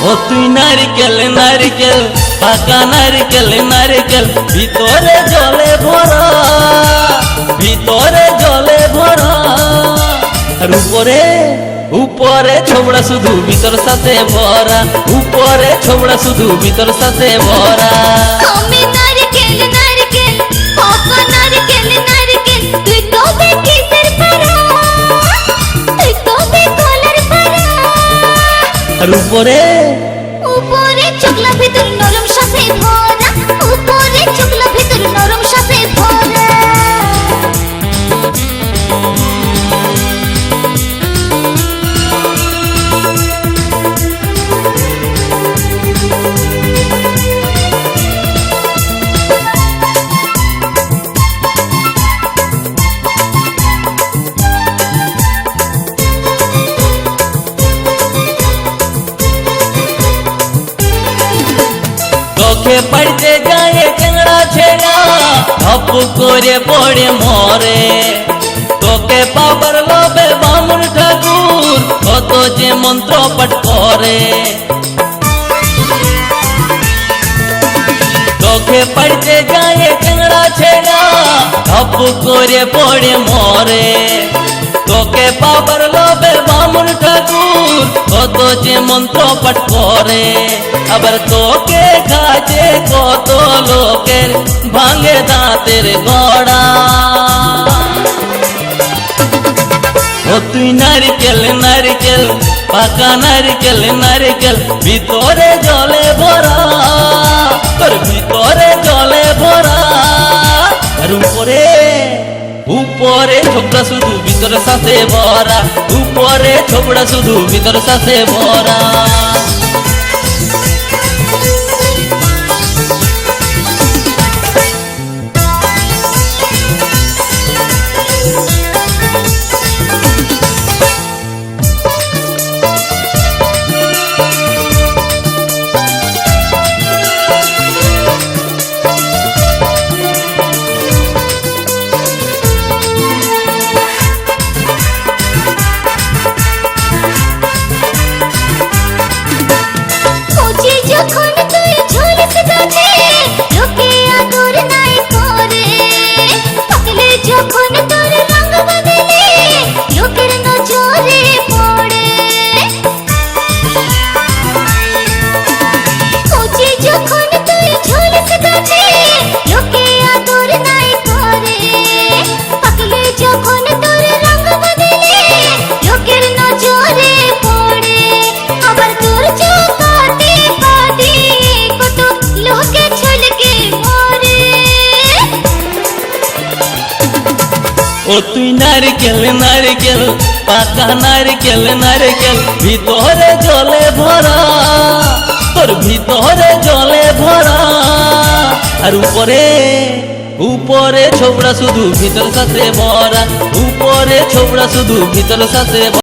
ও তুই নারকেল নারকেল পাকা নারকেল নারকেল ভিতরে জলে ভরা, ভিতরে জলে ভরা। আর উপরে উপরে ছোবড়া শুধু ভিতর সাথে ভরা, উপরে ছোবড়া শুধু ভিতর সাথে ভরা। আমি নারকেল নারকেল পাকা নারকেল নারকেল তুই তবে কিসের পারা, তুই তবে কলার পারা। আর উপরে উপরে চকলা ভিতর নরম সাথে ভরা, উপরে চকলা ভিতর নরম সাথে ভরা। চোখে পড়তে যায় চ্যাংড়া ছেড়া ধপ করে পড়ে মরে। তোকে পাবার লোভে বামুন ঠাকুর কত যে মন্ত্র পাঠ করে। চোখে পড়তে যায় চ্যাংড়া ছেড়া ধপ করে পড়ে মরে। তোকে পাবার লোভে বামুন ঠাকুর কত যে মন্ত্র পাঠ করে। আবার তোকে কাজে কত লোকের ভাঙে দাঁতের গড়া। ও তুই নারকেল নারকেল পাকা নারকেল নারকেল ভিতরে জলে ভরা, তোর ভিতরে জলে ভরা। আর উপরে উপরে ছোবড়া শুধু ভিতর সাথে ভরা, উপরে ছোবড়া শুধু ভিতর সাথে ভরা। যখন তুই ঝুলিস গাছে লোকে আদর নাই করে, পাকলে যখন তোর রঙ বদলে লোকের নজরে পড়ে। কচি যখন তুই ঝুলিস গাছে লোকে আদর নাই করে, পাকলে যখন তোর রঙ বদলে লোকের নজরে পড়ে। আবার তোর চোখে কত লোকে ছলকে মরে। ও তুই নারকেল নারকেল পাকা নারকেল নারকেল ভিতরে জলে ভরা, তোর ভিতরে জলে ভরা। আর উপরে উপরে ছোবড়া শুধু ভিতর সাথে ভরা, উপরে ছোবড়া শুধু ভিতর সাথে।